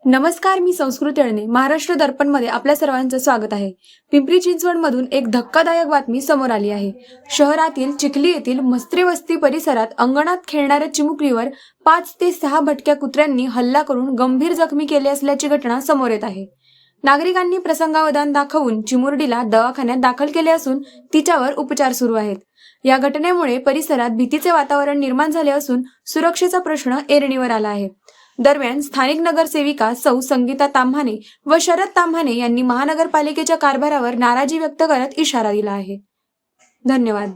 नमस्कार, मी संस्कृती अळणे. महाराष्ट्र दर्पण मध्ये आपल्या सर्वांचं स्वागत आहे. पिंपरी चिंचवड मधून एक धक्कादायक बातमी समोर आली आहे. शहरातील चिखली येथील मस्त्री वस्ती परिसरात अंगणात खेळणाऱ्या चिमुकलीवर 5 ते 6 भटक्या कुत्र्यांनी हल्ला करून गंभीर जखमी केले असल्याची घटना समोर येत आहे. नागरिकांनी प्रसंगावधान दाखवून चिमुरडीला दवाखान्यात दाखल केले असून तिच्यावर उपचार सुरू आहेत. या घटनेमुळे परिसरात भीतीचे वातावरण निर्माण झाले असून सुरक्षेचा प्रश्न ऐरणीवर आला आहे. दरम्यान स्थानिक नगरसेविका सौ संगीता ताम्हाणे व शरद ताम्हाणे यांनी महानगरपालिकेच्या कारभारावर नाराजी व्यक्त करत इशारा दिला आहे. धन्यवाद.